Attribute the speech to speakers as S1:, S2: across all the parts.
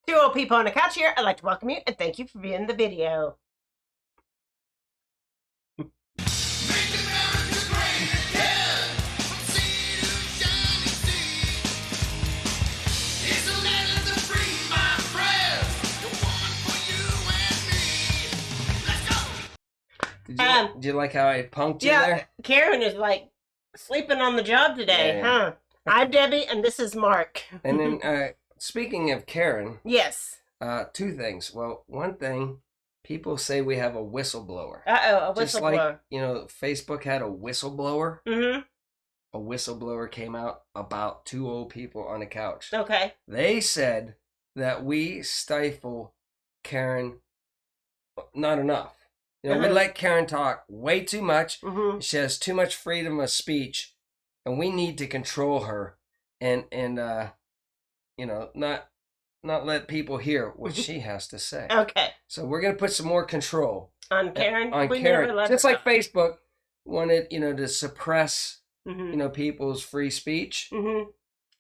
S1: Two old people on a couch here. I'd like to welcome you and thank you for viewing the video.
S2: Did you like how I punked you there?
S1: Karen is like sleeping on the job today, huh? I'm Debbie, and this is Mark.
S2: And then, speaking of Karen,
S1: yes,
S2: two things. Well, one thing, people say we have a whistleblower.
S1: A whistleblower.
S2: Just like, Facebook had a whistleblower.
S1: Mm-hmm.
S2: A whistleblower came out about two old people on a couch.
S1: Okay.
S2: They said that we stifle Karen not enough. We let Karen talk way too much.
S1: Mm-hmm.
S2: She has too much freedom of speech, and we need to control her and not let people hear what she has to say.
S1: Okay.
S2: So we're gonna put some more control
S1: on Karen.
S2: On Karen, just like Facebook wanted, to suppress, people's free speach.
S1: Mm-hmm.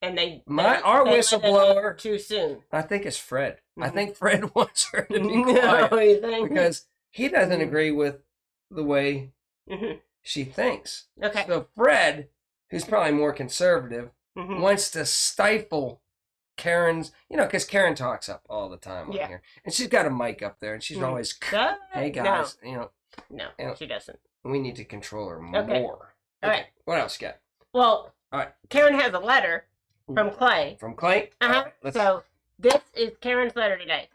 S1: And
S2: our whistleblower
S1: too soon.
S2: I think it's Fred. Mm-hmm. I think Fred wants her to be
S1: quiet.
S2: No,
S1: you think?
S2: Because he doesn't agree with the way she thinks.
S1: Okay.
S2: So Fred, who's probably more conservative, wants to stifle Karen's, because Karen talks up all the time on here. And she's got a mic up there, and she's always, hey guys,
S1: No, she doesn't.
S2: We need to control her more.
S1: Okay.
S2: All
S1: right.
S2: What else you got?
S1: Well,
S2: all right.
S1: Karen has a letter from Clay.
S2: From Clay?
S1: Uh-huh. Right, so this is Karen's letter today.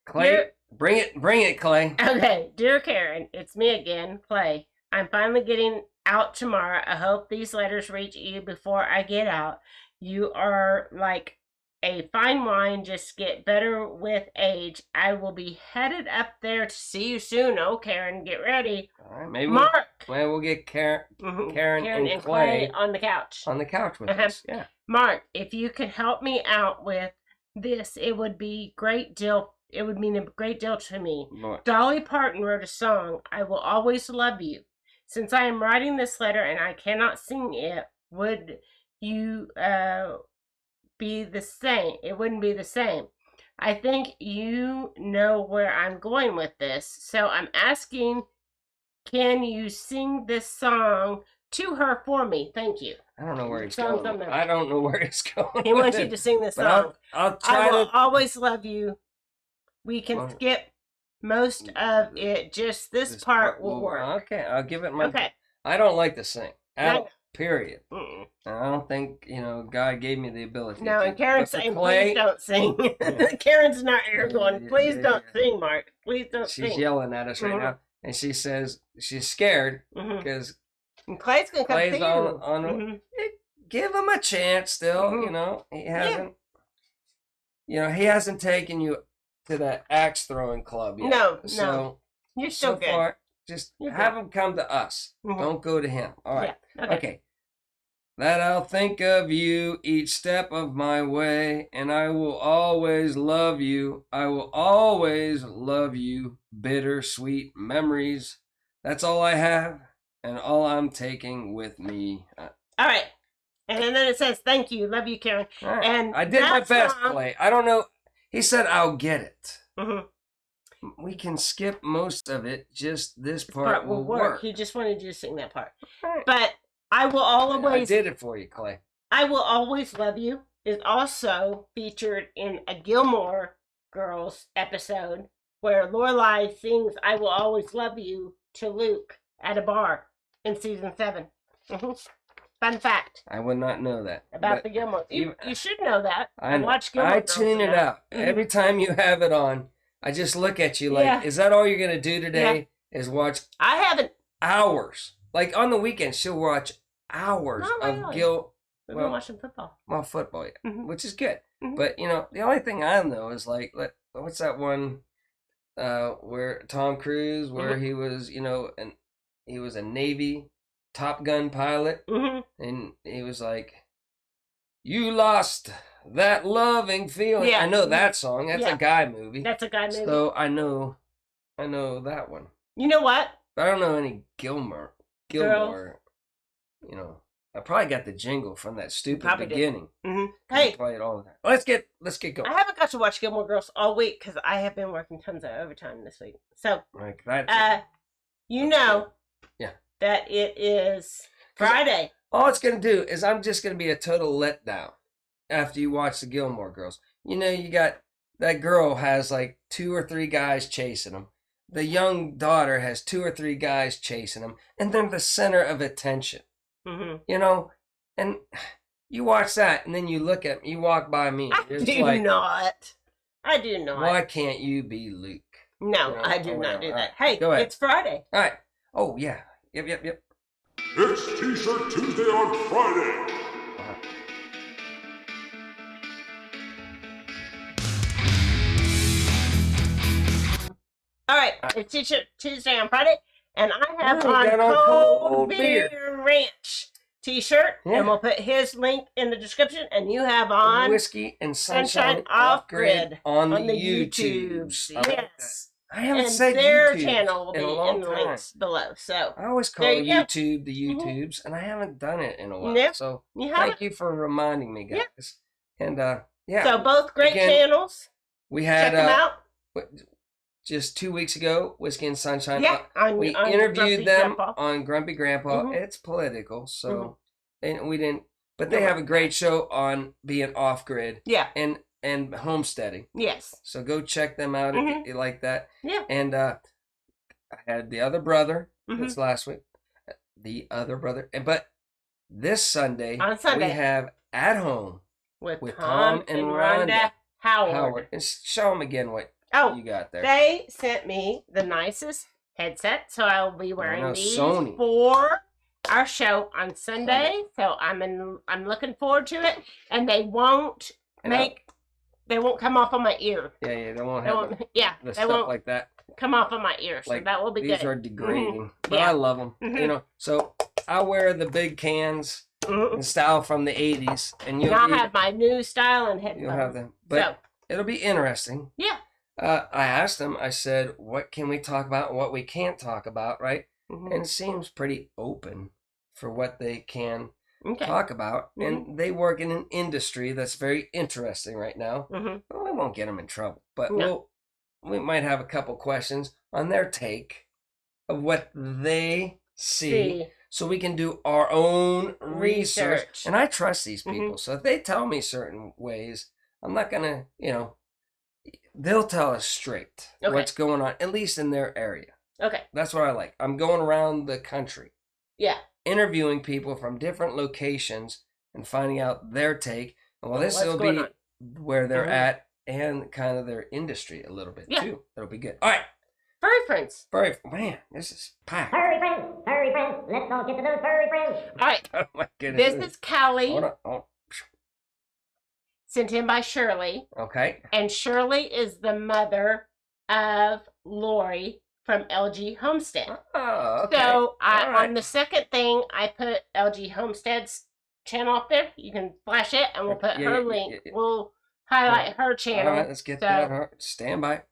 S2: Clay, bring it, Clay.
S1: Okay. Dear Karen, it's me again, Clay. I'm finally getting out tomorrow. I hope these letters reach you before I get out. You are like a fine wine, just get better with age. I will be headed up there to see you soon. Oh, Karen, get ready.
S2: All right, maybe
S1: Mark.
S2: We'll get Karen and Clay
S1: on the couch.
S2: On the couch with us. Yeah.
S1: Mark, if you could help me out with this, it would be great deal. It would mean a great deal to me.
S2: What?
S1: Dolly Parton wrote a song, I Will Always Love You. Since I am writing this letter and I cannot sing it, would you be the same? It wouldn't be the same. I think you know where I'm going with this. So I'm asking, can you sing this song to her for me? Thank you.
S2: I don't know where he's going. I don't know where he's going.
S1: He wants you to sing this song.
S2: I'll try
S1: I will always love you. We can skip most of it. Just this part will work.
S2: Okay, I'll give it my... Okay. I don't like to sing. Period.
S1: Mm-mm.
S2: I don't think, God gave me the ability.
S1: No, and Karen's saying, please don't sing. Karen's not here going, please don't sing, Mark. Please don't sing.
S2: She's yelling at us right now. And she says she's scared because
S1: Clay's going to come see you.
S2: Give him a chance still, He hasn't, he hasn't taken you to that axe throwing club yet.
S1: No. You're still good.
S2: Far, just have him come to us. Don't go to him. All right.
S1: Yeah.
S2: Okay. That I'll think of you each step of my way, and I will always love you. I will always love you. Bittersweet memories. That's all I have, and all I'm taking with me.
S1: All right. And then it says, thank you. Love you, Karen.
S2: Right.
S1: And
S2: I did my best, Clay. I don't know. He said, I'll get it. We can skip most of it. Just this part will work.
S1: He just wanted you to sing that part. Right. But I will always...
S2: I did it for you, Clay.
S1: I Will Always Love You is also featured in a Gilmore Girls episode where Lorelai sings I Will Always Love You to Luke at a bar in season 7. Fun fact.
S2: I would not know that.
S1: About the Gilmore. You should know that. I watch Gilmore Girls.
S2: I tune it out. Every time you have it on, I just look at you like, is that all you're going to do today? Yeah. Is watch
S1: I haven't.
S2: Hours. Like on the weekends, she'll watch hours of
S1: We've been watching football.
S2: Well, football, yeah. Which is good. But, the only thing I know is like, what's that one where Tom Cruise, where he was, and he was a Navy Top Gun pilot, and he was like, you lost that loving feeling. Yeah. I know that song. That's a guy movie.
S1: That's a guy movie.
S2: So I know that one.
S1: You know what?
S2: I don't know any Gilmore, I probably got the jingle from that stupid beginning.
S1: Hey,
S2: play it all the time. Let's get going.
S1: I haven't got to watch Gilmore Girls all week because I have been working tons of overtime this week. So,
S2: like that.
S1: Yeah, that it is Friday.
S2: All it's gonna do is I'm just gonna be a total letdown after you watch the Gilmore Girls. You got that girl has like 2 or 3 guys chasing them. The young daughter has 2 or 3 guys chasing them, and they're the center of attention. And you watch that, and then you look at me, you walk by me.
S1: I do not.
S2: Why can't you be Luke?
S1: No, I do not do that. Hey, go ahead. It's Friday.
S2: All right. Oh, yeah. Yep.
S3: It's T-shirt Tuesday on Friday.
S1: All right, it's T-shirt Tuesday on Friday, and I have on Cold Beer Ranch T-shirt, and we'll put his link in the description, and you have on
S2: Whiskey and Sunshine Off-Grid on the YouTubes.
S1: Yes.
S2: I haven't said
S1: their
S2: YouTube
S1: channel will be in the
S2: time.
S1: links below. So
S2: I always call YouTube the YouTubes, and I haven't done it in a while. So thank you for reminding me, guys. And
S1: so both great channels.
S2: We had
S1: check them out.
S2: Just 2 weeks ago, Whiskey and Sunshine.
S1: We
S2: interviewed them on Grumpy Grandpa. It's political, so and we didn't. But they have a great show on being off grid.
S1: Yeah.
S2: And homesteading.
S1: Yes.
S2: So go check them out if you like that.
S1: Yeah.
S2: And I had the other brother. That's last week. The other brother. But this Sunday, we have At Home
S1: with Tom and Rhonda Howard.
S2: And show them again what you got there.
S1: They sent me the nicest headset, so I'll be wearing these
S2: Sony.
S1: for our show on Sunday. So I'm looking forward to it, and they won't come off on my ear.
S2: Yeah, they won't have the stuff like that.
S1: Come off on my ear, so that will be good.
S2: These are degrading, but I love them. So I wear the big cans in style from the 80s, and
S1: I'll have my new style and headphones.
S2: You'll have them, but it'll be interesting.
S1: Yeah.
S2: I asked them, I said, what can we talk about and what we can't talk about, right? And it seems pretty open for what they can talk about. And they work in an industry that's very interesting right now. Well, we won't get them in trouble, but we might have a couple questions on their take of what they see. So we can do our own research. And I trust these people. So if they tell me certain ways, I'm not going to, they'll tell us straight what's going on, at least in their area.
S1: Okay.
S2: That's what I like. I'm going around the country.
S1: Yeah.
S2: Interviewing people from different locations and finding out their take. Well, this will be where they're at and kind of their industry a little bit too. That'll be good. All right.
S1: Furry friends.
S2: Man, this is packed.
S4: Furry friends. Let's all get to those furry friends.
S1: All right.
S2: Oh my goodness.
S1: This is Callie.
S2: Hold on.
S1: Sent in by Shirley.
S2: Okay.
S1: And Shirley is the mother of Lori from LG Homestead.
S2: Oh, okay.
S1: So on the second thing, I put LG Homestead's channel up there. You can flash it, and we'll put her link. We'll highlight her channel.
S2: All right, let's get that. Stand by.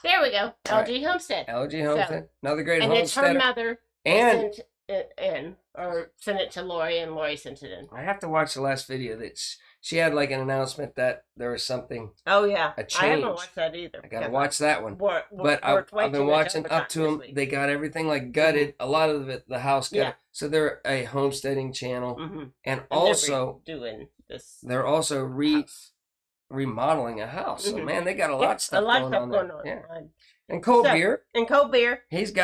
S1: There we go. LG Homestead.
S2: LG Homestead. Another great
S1: and
S2: homestead.
S1: And it's her mother
S2: and
S1: sent it in, or sent it to Lori, and Lori sent it in.
S2: I have to watch the last video that she had like an announcement that there was something.
S1: Oh yeah,
S2: a change.
S1: I haven't watched that either.
S2: I gotta watch that one. But I've been watching up to them. They got everything like gutted. A lot of it, the house gutted. So they're a homesteading channel, and also
S1: doing this.
S2: They're also remodeling a house. So man, they got a lot of stuff going on. Yeah. And cold beer.
S1: And cold beer.
S2: He's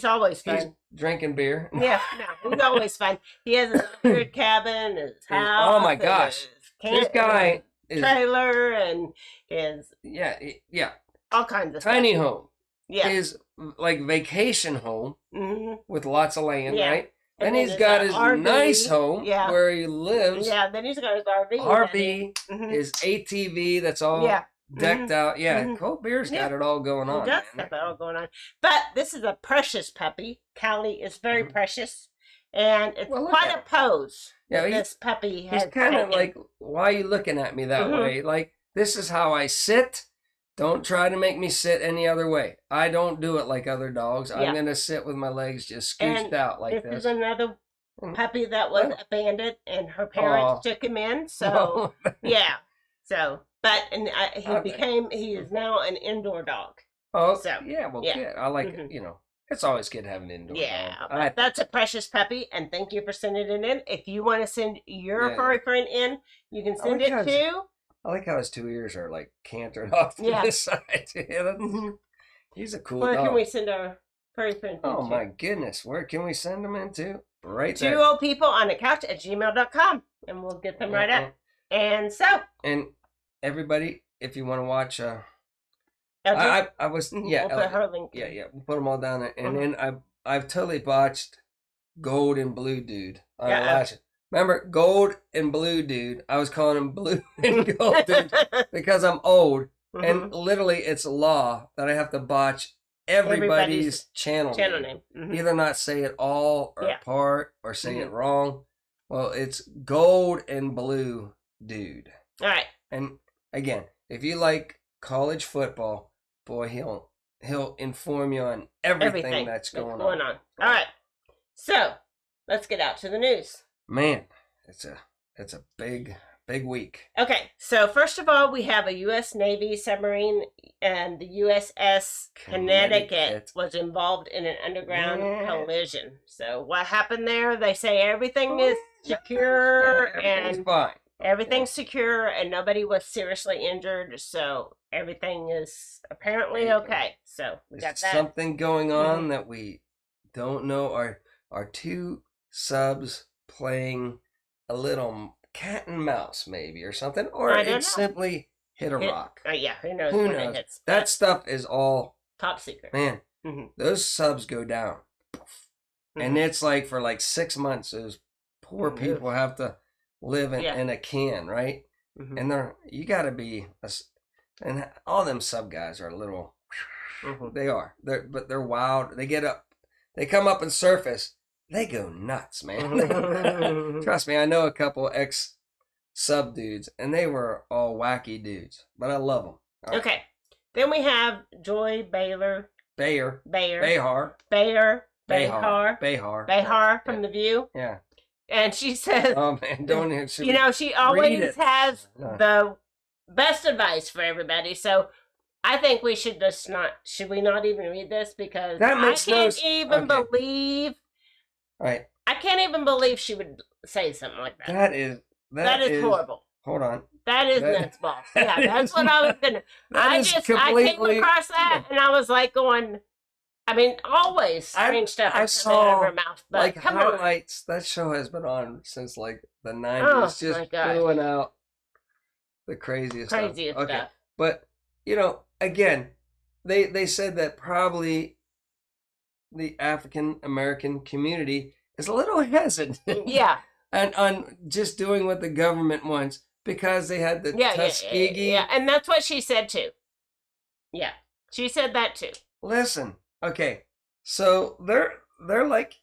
S1: always fun.
S2: He's drinking beer.
S1: Yeah, no, he's always fun. He has his good cabin, his house.
S2: Oh my gosh. This guy is
S1: trailer and his
S2: all
S1: kinds of
S2: tiny
S1: stuff.
S2: home.
S1: Yeah.
S2: His like vacation home with lots of land, right?
S1: And
S2: then he's got his
S1: RV,
S2: nice home where he lives.
S1: Yeah, then he's got his RV.
S2: His ATV that's all decked out. Yeah, Cold Beer's got it all going on.
S1: He does have it all going on. But this is a precious puppy. Callie is very precious. And it's quite a pose.
S2: Yeah,
S1: this puppy has.
S2: He's kind of like, why are you looking at me that way? Like, this is how I sit. Don't try to make me sit any other way. I don't do it like other dogs. I'm going to sit with my legs just scooched out like this.
S1: This is another puppy that was abandoned, and her parents took him in. So yeah, so he is now an indoor dog.
S2: Oh,
S1: so
S2: yeah, well, good. I like it. You know, it's always good having an indoor dog.
S1: But that's a precious puppy, and thank you for sending it in. If you want to send your furry friend in, you can send it to.
S2: I like how his 2 ears are like cantered off to the side. He's a cool dog.
S1: Where can we send our furry friend into?
S2: Oh my goodness, where can we send them into? Right there.
S1: twooldpeopleonacouch@gmail.com, and we'll get them right up. And
S2: everybody, if you want to watch,
S1: we'll
S2: put her link. We'll put them all down there, and then I've totally botched Gold and Blue Dude on the last. Remember, Gold and Blue Dude? I was calling him Blue and Gold Dude because I'm old, and literally it's a law that I have to botch everybody's channel name. Either not say it all or part or say it wrong. Well, it's Gold and Blue Dude.
S1: All right.
S2: And again, if you like college football, boy, he'll inform you on everything that's going on.
S1: All right. So let's get out to the news.
S2: Man, it's a big week.
S1: Okay, so first of all, we have a U.S. Navy submarine, and the USS Connecticut was involved in an underground collision. So what happened there? They say everything is secure and
S2: fine.
S1: Everything's secure, and nobody was seriously injured. So everything is apparently okay. So we got that.
S2: Something going on that we don't know. Are two subs playing a little cat and mouse maybe or something, or it simply hit a rock?
S1: Who knows? It hits,
S2: that stuff is all
S1: top secret.
S2: Man, those subs go down, and it's like for like 6 months those poor people have to live in a can, right? And you got to be and all them sub guys are a little they're wild. They come up and surface. They go nuts, man. Trust me, I know a couple ex-sub dudes, and they were all wacky dudes, but I love them.
S1: Right. Okay. Then we have Joy Behar from The View.
S2: Yeah.
S1: And she says,
S2: "Oh man, don't even."
S1: She always has the best advice for everybody. So I think we should should we not even read this, because I can't even believe.
S2: Right.
S1: I can't even believe she would say something like that. That is horrible.
S2: Hold on.
S1: That is nuts balls. Yeah, that's what I was gonna. I came across that and I was like going. I mean, always strange stuff coming out of her mouth. But
S2: like
S1: come
S2: highlights. That show has been on since like the 90s, just filling out the craziest stuff. Okay. But again, they said that probably the African American community is a little hesitant.
S1: Yeah.
S2: And on just doing what the government wants because they had the Tuskegee.
S1: Yeah, and that's what she said too. Yeah. She said that too.
S2: Listen, okay. So they're like,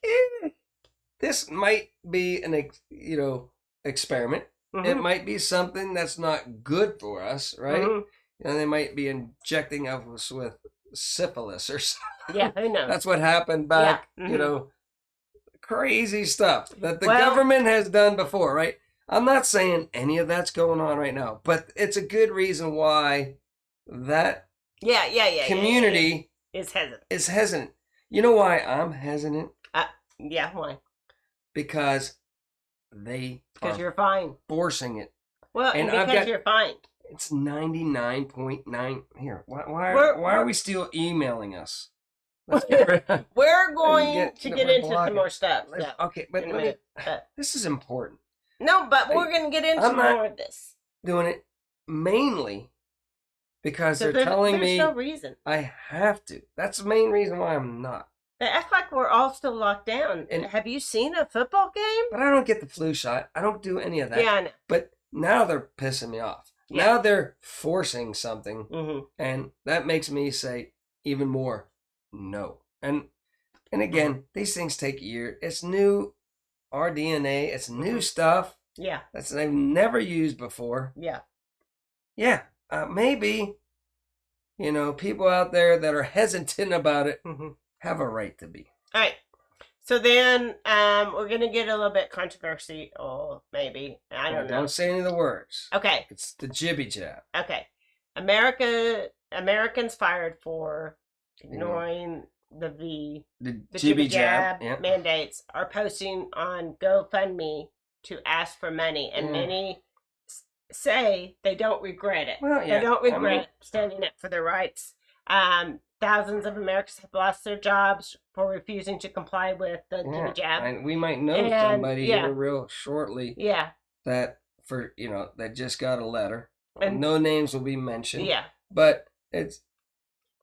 S2: this might be an experiment. It might be something that's not good for us, right? And they might be injecting us with syphilis or something.
S1: Yeah, who knows?
S2: That's what happened back, crazy stuff that the government has done before, right? I'm not saying any of that's going on right now, but it's a good reason why that community
S1: is
S2: hesitant. You know why I'm hesitant?
S1: Why?
S2: Because
S1: you're fine.
S2: Forcing it.
S1: Well, and because you're fine.
S2: It's 99.9 here. Why are we still emailing us?
S1: We're going to get into some more stuff.
S2: Okay, but this is important.
S1: No, but we're going to get into more of this.
S2: Doing it mainly because they're telling me
S1: no reason.
S2: I have to. That's the main reason why I'm not.
S1: They act like we're all still locked down. And have you seen a football game?
S2: But I don't get the flu shot. I don't do any of that.
S1: Yeah, I know.
S2: But now they're pissing me off. Yeah. Now they're forcing something, and that makes me say even more no. And again, these things take a year. It's new, our DNA. It's new stuff.
S1: Yeah,
S2: they've never used before.
S1: Yeah.
S2: Maybe people out there that are hesitant about it have a right to be.
S1: All right. So then we're going to get a little bit controversial, maybe. I don't know.
S2: Don't say any of the words.
S1: Okay.
S2: It's the jibby jab.
S1: Okay. Americans fired for ignoring the jibby jab mandates are posting on GoFundMe to ask for money, and many say they don't regret it.
S2: Well, yeah.
S1: They don't regret standing up for their rights. Thousands of Americans have lost their jobs for refusing to comply with the jibby jab.
S2: And we might know somebody here real shortly.
S1: Yeah.
S2: That that just got a letter. And no names will be mentioned.
S1: Yeah.
S2: But it's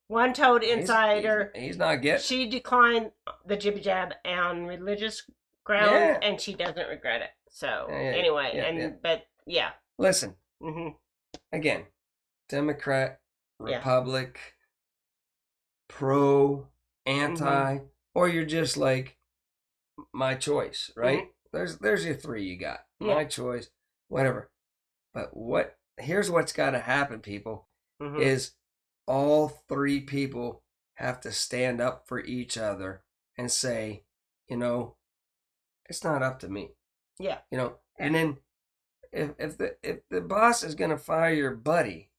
S1: one told Insider
S2: he's not getting.
S1: She declined the jibby jab on religious grounds, and she doesn't regret it. So anyway, but yeah.
S2: Listen. Again, Democrat, Republic, pro, anti, or you're just like my choice, right? There's your three you got. My choice, whatever. But here's what's got to happen, people, is all three people have to stand up for each other and say, it's not up to me.
S1: Yeah.
S2: And then if the boss is going to fire your buddy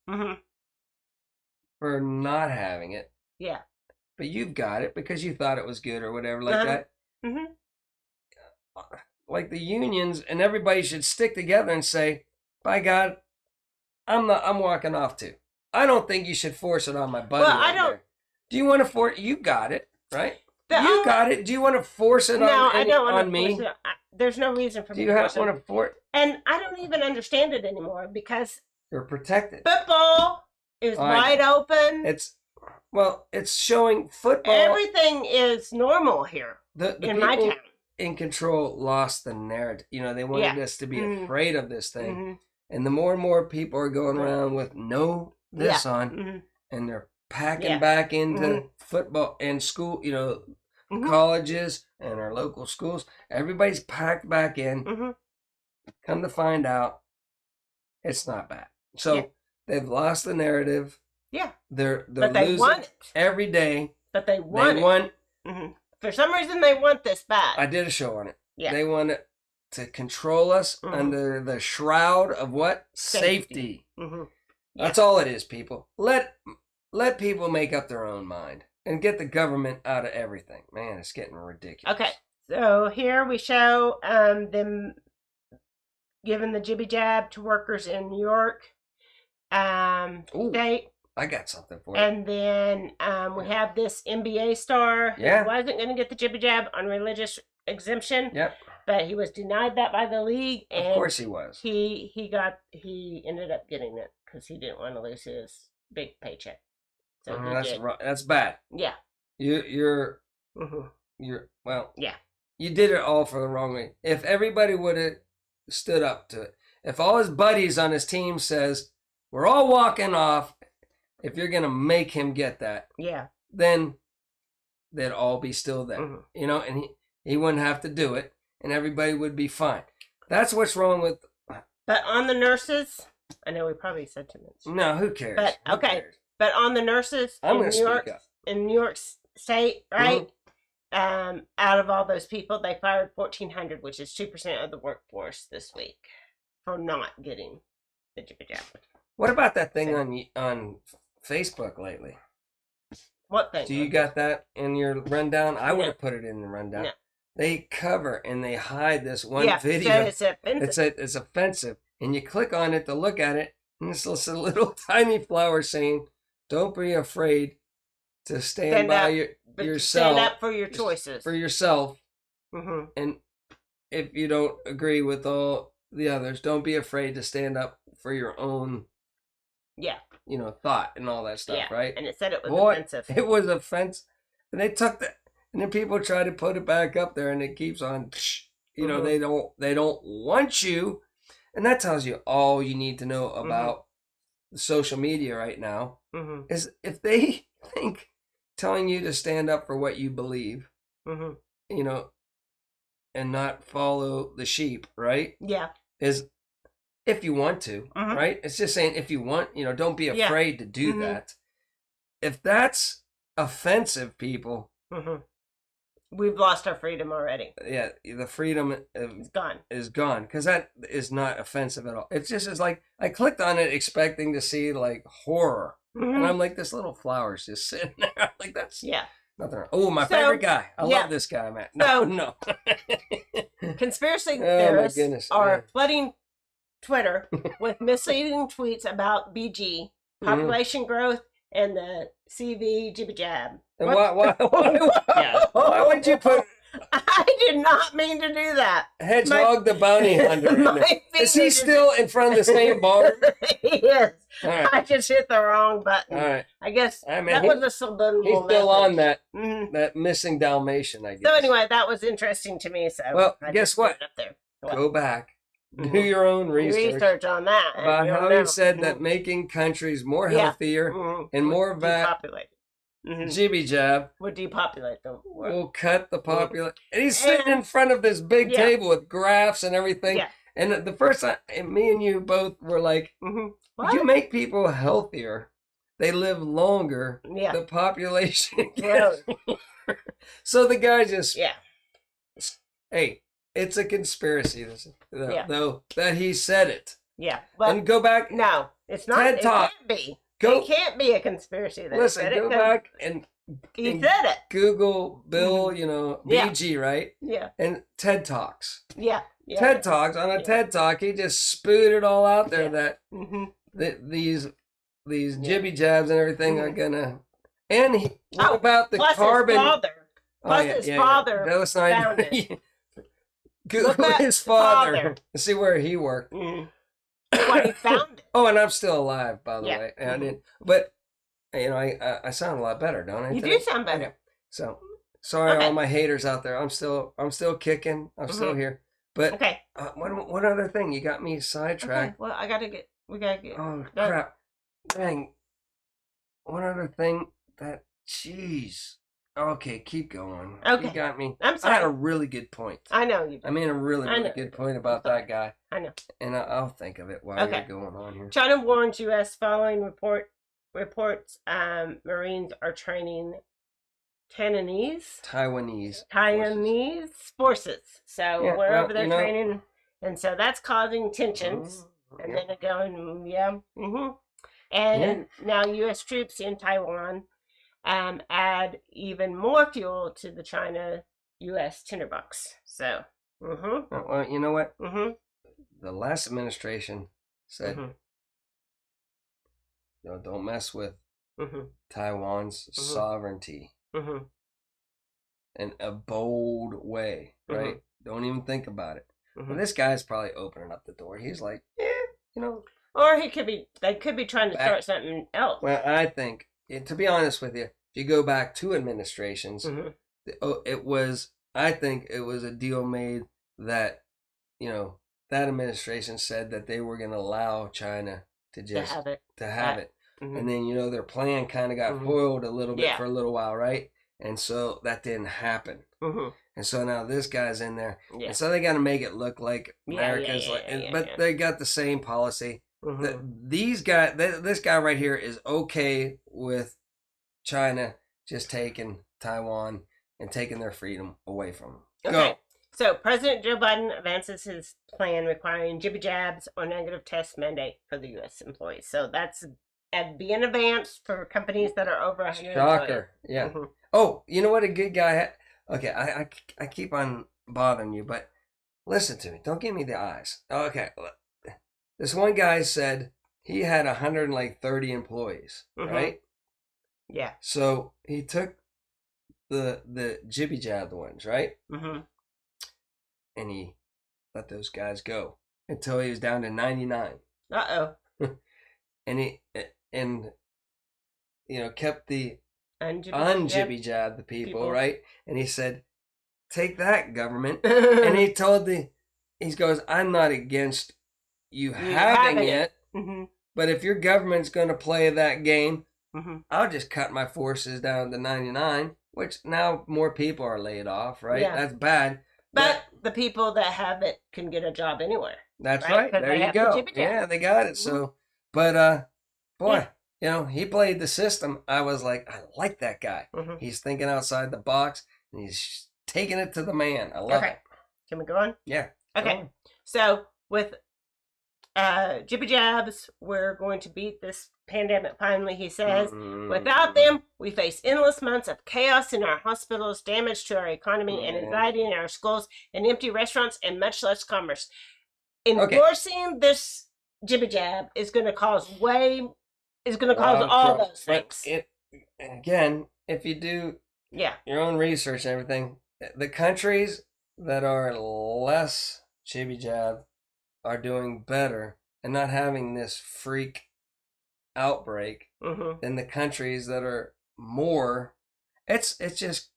S2: for not having it, but you've got it because you thought it was good or whatever like that. Like the unions and everybody should stick together and say, by God, I'm walking off too. I don't think you should force it on my buddy. Well, I don't. There. Do you want to force? You got it, right? You got it. Do you want to force it on me?
S1: There's no reason for me.
S2: Do you want to force?
S1: And I don't even understand it anymore because
S2: you're protected.
S1: Football is wide open.
S2: It's showing football.
S1: Everything is normal here in my town.
S2: In control lost the narrative. They wanted us to be afraid of this thing. And the more and more people are going around with on, and they're packing back into football and school, colleges and our local schools. Everybody's packed back in. Come to find out, it's not bad. So they've lost the narrative. Yeah. They're losing every day.
S1: But they want it. For some reason, they want this bad.
S2: I did a show on it. Yeah. They want it to control us under the shroud of what? Safety. That's all it is, people. Let people make up their own mind and get the government out of everything. Man, it's getting ridiculous.
S1: Okay, so here we show them giving the jibby jab to workers in New York State.
S2: I got something for you.
S1: And then we have this NBA star who wasn't going to get the jibby jab on religious exemption. Yep. But he was denied that by the league. And
S2: of course he was.
S1: He ended up getting it because he didn't want to lose his big paycheck. So
S2: that's bad.
S1: Yeah.
S2: You did it all for the wrong way. If everybody would have stood up to it, if all his buddies on his team says, we're all walking off, if you're going to make him get that, then they'd all be still there, and he wouldn't have to do it, and everybody would be fine. That's what's wrong with...
S1: But on the nurses, I know we probably said 2 minutes.
S2: No, who cares?
S1: But, who cares? But on the nurses in New York State, right? Out of all those people, they fired 1,400, which is 2% of the workforce this week, for not getting the jibby jab.
S2: What about that thing on Facebook lately?
S1: What thing?
S2: Do you got that in your rundown? I would have put it in the rundown. No. They cover and they hide this one video.
S1: So it's offensive.
S2: It's offensive. And you click on it to look at it, and it's just a little tiny flower saying, don't be afraid to stand by yourself.
S1: Stand up for your choices.
S2: For yourself. And if you don't agree with all the others, don't be afraid to stand up for your own thought and all that stuff, right?
S1: And it said it was offensive.
S2: It was offensive. And they took that, and then people try to put it back up there, and it keeps on, they don't want you. And that tells you all you need to know about social media right now, is if they think telling you to stand up for what you believe, and not follow the sheep, right? Yeah. Is if you want to, right? It's just saying if you want, don't be afraid to do that. If that's offensive, people,
S1: We've lost our freedom already.
S2: Yeah, the freedom
S1: It's gone.
S2: is gone because that is not offensive at all. It's just is like I clicked on it expecting to see like horror, and I'm like, this little flower's just sitting there. I'm like, that's nothing wrong. Oh, my favorite guy. I love this guy, man. No.
S1: Conspiracy
S2: Oh,
S1: theorists
S2: my goodness.
S1: are flooding Twitter with misleading tweets about BG, population growth, and the CV jibby jab.
S2: And why would you put
S1: I did not mean to do that.
S2: Hedgehog the bounty hunter in there? Is he still in front of the same bar?
S1: He is.
S2: Right.
S1: I just hit the wrong button.
S2: All right.
S1: I guess
S2: that
S1: was a subliminal
S2: He's still on that
S1: Mm-hmm.
S2: that missing Dalmatian, I guess.
S1: So anyway, that was interesting to me. So
S2: well,
S1: I
S2: guess
S1: just put
S2: what?
S1: it up there.
S2: Go back, do your own research
S1: on that
S2: about how he said that making countries more healthier and more
S1: depopulated.
S2: Jibby jab
S1: Would depopulate them.
S2: will cut the population. And he's sitting in front of this big table with graphs and everything. Yeah. And the first time, me and you both were like, if you make people healthier, they live longer. Yeah. The population gets So the guy just hey, it's a conspiracy though that he said it.
S1: Yeah. But
S2: and go back.
S1: No, it's not.
S2: TED Talk.
S1: It can't be. It can't be a conspiracy. That
S2: listen, go back and
S1: he said it.
S2: Google Bill, BG, right?
S1: Yeah.
S2: And TED Talks.
S1: Yeah.
S2: TED Talks. On a TED Talk, he just spewed it all out there that these jibby jabs and everything are gonna. And what about the carbon?
S1: His father. Plus his father.
S2: Let's not Google his father. Let's see where he worked.
S1: What he found it.
S2: Oh, and I'm still alive, by the way. And I didn't, but I sound a lot better, don't I?
S1: You do sound better.
S2: Okay. So sorry, all my haters out there. I'm still kicking. I'm still here. But one other thing, you got me sidetracked.
S1: Okay. Well, we gotta get.
S2: Oh crap! Dang. One other thing jeez. Okay, keep going.
S1: Okay.
S2: You got me.
S1: I'm sorry.
S2: I had a really good point.
S1: I know you do.
S2: I mean, a really good point about that guy.
S1: I know.
S2: And I'll think of it while you're going on here.
S1: China warns U.S. following reports Marines are training Taiwanese forces. So we're over there training. And so that's causing tensions. And then going, And now U.S. troops in Taiwan add even more fuel to the China-U.S. tinderbox. So,
S2: well, you know what? The last administration said, don't mess with Taiwan's sovereignty in a bold way, right? Don't even think about it. Well, this guy's probably opening up the door. He's like,
S1: or they could be trying to start something else.
S2: Well, I think, to be honest with you, if you go back 2 administrations, I think it was a deal made that, that administration said that they were going to allow China to have it. And then, their plan kind of got foiled a little bit for a little while, right? And so that didn't happen. And so now this guy's in there. And so they got to make it look like America's but they got the same policy. This guy right here is okay with China just taking Taiwan and taking their freedom away from them.
S1: Okay. So President Joe Biden advances his plan requiring jibby jabs or negative test mandate for the U.S. employees. So that's be in advance for companies that are over 100
S2: Shocker. Yeah. Oh, you know what a good guy had? Okay, I keep on bothering you, but listen to me. Don't give me the eyes. Okay. This one guy said he had 130 employees, right?
S1: Yeah.
S2: So he took the jibby jab ones, right? And he let those guys go until he was down to 99. And he kept the unjibby jab the people, right? And he said, "Take that, government." And he told he goes, "I'm not against you having it, but if your government's going to play that game, I'll just cut my forces down to 99." Which now more people are laid off, right? Yeah. That's bad.
S1: But the people that have it can get a job anywhere.
S2: That's right. There you go. Yeah, they got it. So, but boy, he played the system. I was like, I like that guy. He's thinking outside the box, and he's taking it to the man. I love it.
S1: Can we go on?
S2: Yeah.
S1: Okay. So with jibby jabs, we're going to beat this pandemic finally, he says. Without them, we face endless months of chaos in our hospitals, damage to our economy, and anxiety in our schools, and empty restaurants, and much less commerce. Endorsing this jibby jab is going to cause all those things.
S2: Again, if you do your own research and everything, the countries that are less jibby jab are doing better and not having this freak outbreak than the countries that are more. It's just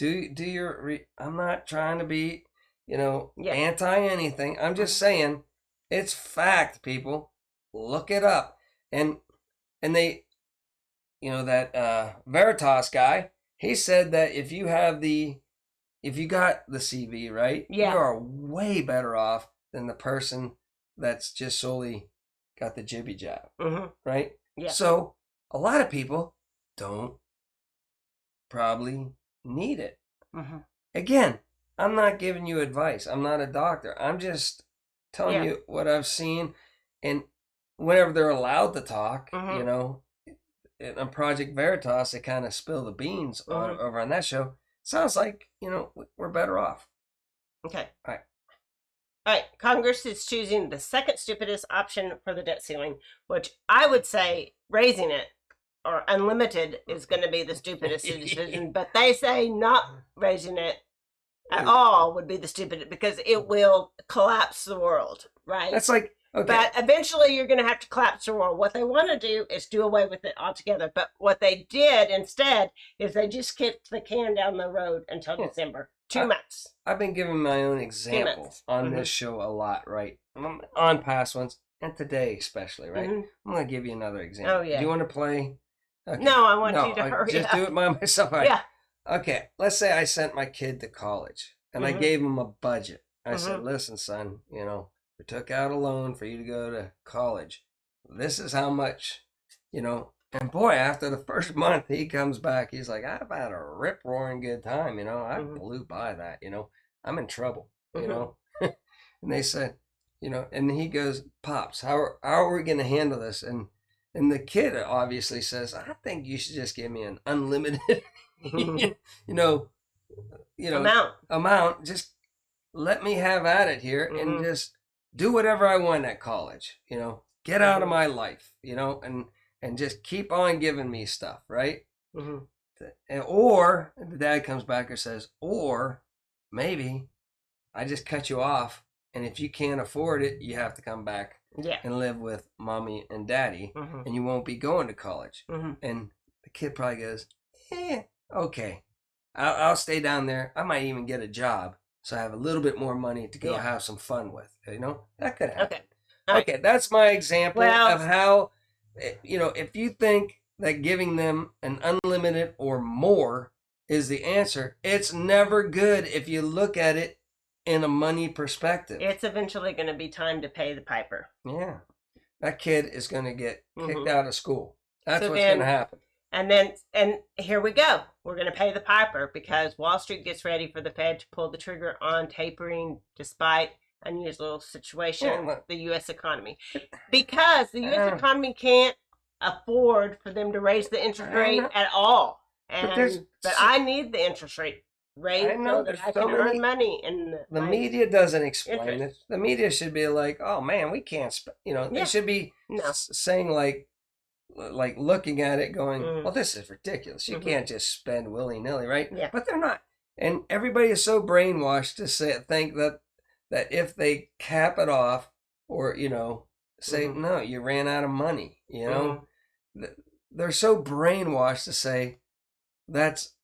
S2: I'm not trying to be anti anything. I'm just saying it's fact, people. Look it up. And they, that Veritas guy, he said that if you got the CV, right, you are way better off than the person that's just solely got the jibby jab, right? Yeah. So a lot of people don't probably need it. Again, I'm not giving you advice. I'm not a doctor. I'm just telling you what I've seen. And whenever they're allowed to talk, on Project Veritas, they kind of spill the beans over on that show. Sounds like, we're better off.
S1: Okay. All right. Congress is choosing the second stupidest option for the debt ceiling, which I would say raising it or unlimited is going to be the stupidest decision. But they say not raising it at all would be the stupidest because it will collapse the world, right?
S2: That's like, okay.
S1: But eventually you're going to have to collapse the world. What they want to do is do away with it altogether. But what they did instead is they just kicked the can down the road until December. 2 months.
S2: I've been giving my own example on this show a lot, right? On past ones, and today especially, right? I'm going to give you another example. Oh, yeah. Do you want to play? Okay.
S1: No, I want you to hurry
S2: just
S1: up.
S2: do it by myself. Right?
S1: Yeah.
S2: Okay, let's say I sent my kid to college, and I gave him a budget. I said, listen, son, we took out a loan for you to go to college. This is how much, And boy, after the first month, he comes back. He's like, I've had a rip-roaring good time, I blew by that, I'm in trouble, And they said, and he goes, Pops, how are we going to handle this? And the kid obviously says, I think you should just give me an unlimited, amount. Just let me have at it here and just do whatever I want at college, get out of my life, and just keep on giving me stuff, right? Or the dad comes back and says, or maybe I just cut you off, and if you can't afford it, you have to come back and live with mommy and daddy, and you won't be going to college. And the kid probably goes, okay, I'll stay down there. I might even get a job, so I have a little bit more money to go have some fun with. That could happen. Okay, that's my example of how... if you think that giving them an unlimited or more is the answer, it's never good if you look at it in a money perspective.
S1: It's eventually going to be time to pay the piper.
S2: Yeah. That kid is going to get kicked out of school. That's what's going to happen.
S1: And here we go. We're going to pay the piper because Wall Street gets ready for the Fed to pull the trigger on tapering despite unusual situation, the U.S. economy. Because the U.S. economy can't afford for them to raise the interest rate at all. But I need the interest rate raised so that I can earn money. And
S2: the media doesn't explain it. The media should be like, oh man, we can't they should be saying like looking at it going, well, this is ridiculous. You can't just spend willy-nilly, right?
S1: Yeah.
S2: But they're not. And everybody is so brainwashed to think that if they cap it off or, say, no, you ran out of money, they're so brainwashed to say that's,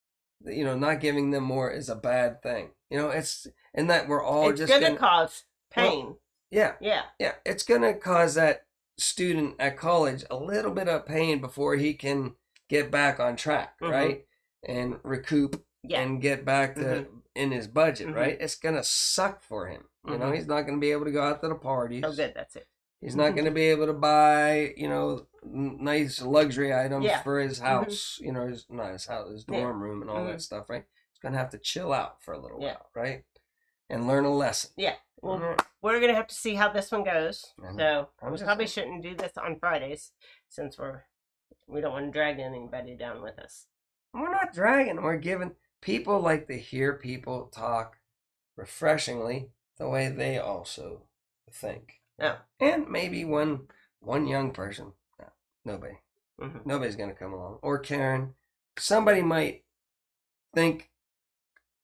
S2: not giving them more is a bad thing. It's, and that we're all
S1: it's going to cause pain.
S2: Well, yeah. It's going to cause that student at college a little bit of pain before he can get back on track, right? And recoup and get back to in his budget, right? It's going to suck for him. He's not going to be able to go out to the parties.
S1: Oh, good. That's it.
S2: He's not going to be able to buy, nice luxury items for his house, his dorm room and all that stuff, right? It's gonna have to chill out for a little while, right? And learn a lesson.
S1: Yeah. Well, we're gonna have to see how this one goes. So we probably shouldn't do this on Fridays since we don't want to drag anybody down with us.
S2: We're not dragging. We're giving people like to hear people talk refreshingly the way they also think.
S1: Yeah.
S2: And maybe one young person. No, nobody. Nobody's gonna come along. Or Karen. Somebody might think,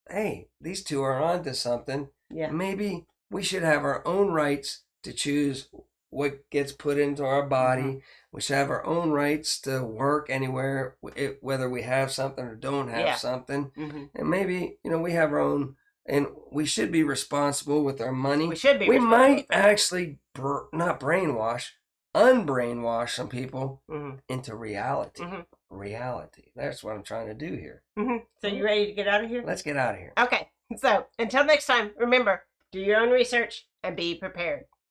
S2: hey, these two are onto something.
S1: Yeah.
S2: Maybe we should have our own rights to choose what gets put into our body. We should have our own rights to work anywhere, whether we have something or don't have something. And maybe, we have our own, and we should be responsible with our money.
S1: We should be.
S2: We might actually not unbrainwash some people into reality. Reality. That's what I'm trying to do here.
S1: So you ready to get out of here?
S2: Let's get out of here.
S1: Okay. So until next time, remember, do your own research and be prepared.